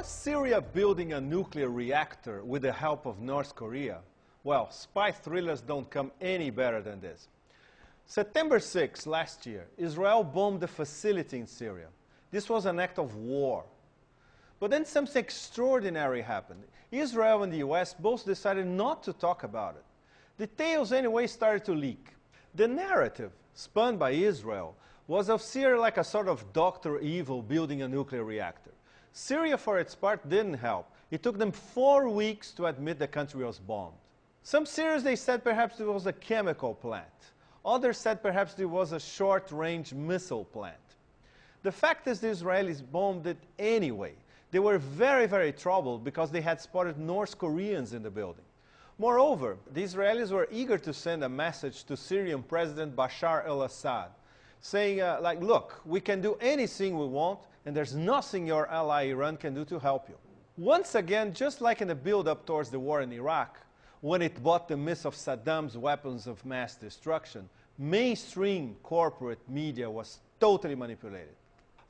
Syria building a nuclear reactor with the help of North Korea? Well, spy thrillers don't come any better than this. September 6 last year, Israel bombed the facility in Syria. This was an act of war. But then something extraordinary happened. Israel and the US both decided not to talk about it. Details anyway started to leak. The narrative spun by Israel was of Syria like a sort of Dr. Evil building a nuclear reactor. Syria, for its part, didn't help. It took them 4 weeks to admit the country was bombed. Some Syrians, they said perhaps it was a chemical plant. Others said perhaps it was a short-range missile plant. The fact is the Israelis bombed it anyway. They were very, very troubled because they had spotted North Koreans in the building. Moreover, the Israelis were eager to send a message to Syrian President Bashar al-Assad, saying, look, we can do anything we want, and there's nothing your ally Iran can do to help you. Once again, just like in the build-up towards the war in Iraq, when it bought the myth of Saddam's weapons of mass destruction, mainstream corporate media was totally manipulated.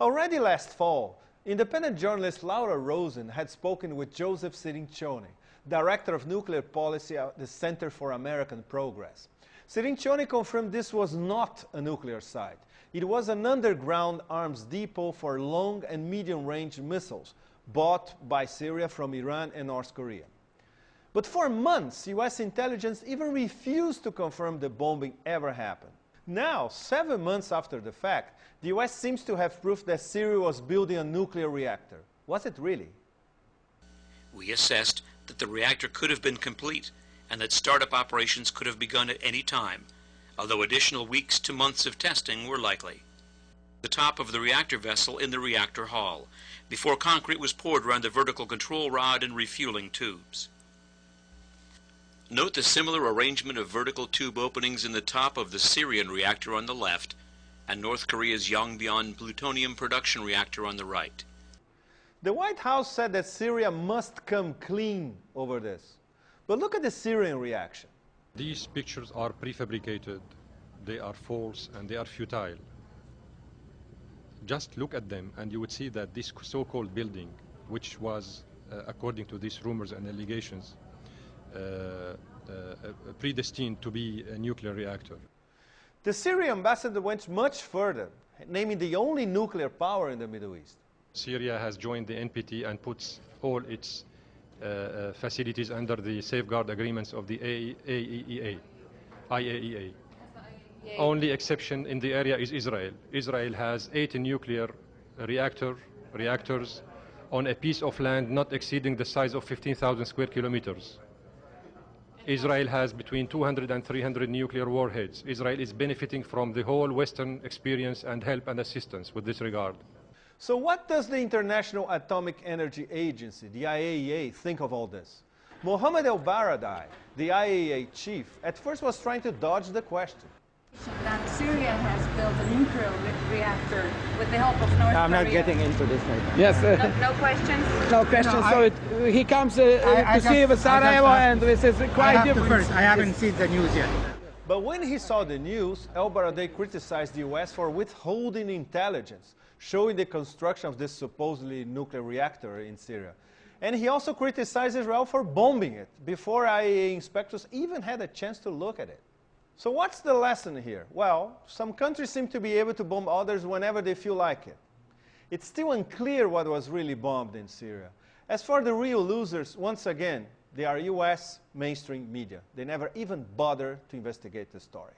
Already last fall, independent journalist Laura Rosen had spoken with Joseph Cirincione, director of nuclear policy at the Center for American Progress. Cirincione confirmed this was not a nuclear site. It was an underground arms depot for long and medium-range missiles bought by Syria from Iran and North Korea. But for months, US intelligence even refused to confirm the bombing ever happened. Now, 7 months after the fact, the US seems to have proof that Syria was building a nuclear reactor. Was it really? We assessed that the reactor could have been complete and that startup operations could have begun at any time, although additional weeks to months of testing were likely. The top of the reactor vessel in the reactor hall, before concrete was poured around the vertical control rod and refueling tubes. Note the similar arrangement of vertical tube openings in the top of the Syrian reactor on the left and North Korea's Yongbyon plutonium production reactor on the right. The White House said that Syria must come clean over this. But look at the Syrian reaction. These pictures are prefabricated, they are false, and they are futile. Just look at them and you would see that this so-called building, which was, according to these rumors and allegations, predestined to be a nuclear reactor. The Syrian ambassador went much further, naming the only nuclear power in the Middle East. Syria has joined the NPT and puts all its facilities under the safeguard agreements of the IAEA. Only exception in the area is Israel. Israel has 8 nuclear reactors on a piece of land not exceeding the size of 15,000 square kilometers. Israel has between 200 and 300 nuclear warheads. Israel is benefiting from the whole Western experience and help and assistance with this regard. So what does the International Atomic Energy Agency, the IAEA, think of all this? Mohammed El-Baradei, the IAEA chief, at first was trying to dodge the question. That Syria has built a nuclear reactor with the help of North Korea. I'm not getting into this right now. Yes. No questions? No questions. No, he comes to see Sarajevo, and this is quite different. I haven't seen the news yet. But when he saw the news, El-Baradei criticized the US for withholding intelligence, showing the construction of this supposedly nuclear reactor in Syria. And he also criticized Israel for bombing it before IAEA inspectors even had a chance to look at it. So what's the lesson here? Well, some countries seem to be able to bomb others whenever they feel like it. It's still unclear what was really bombed in Syria. As for the real losers, once again, they are US mainstream media. They never even bother to investigate the story.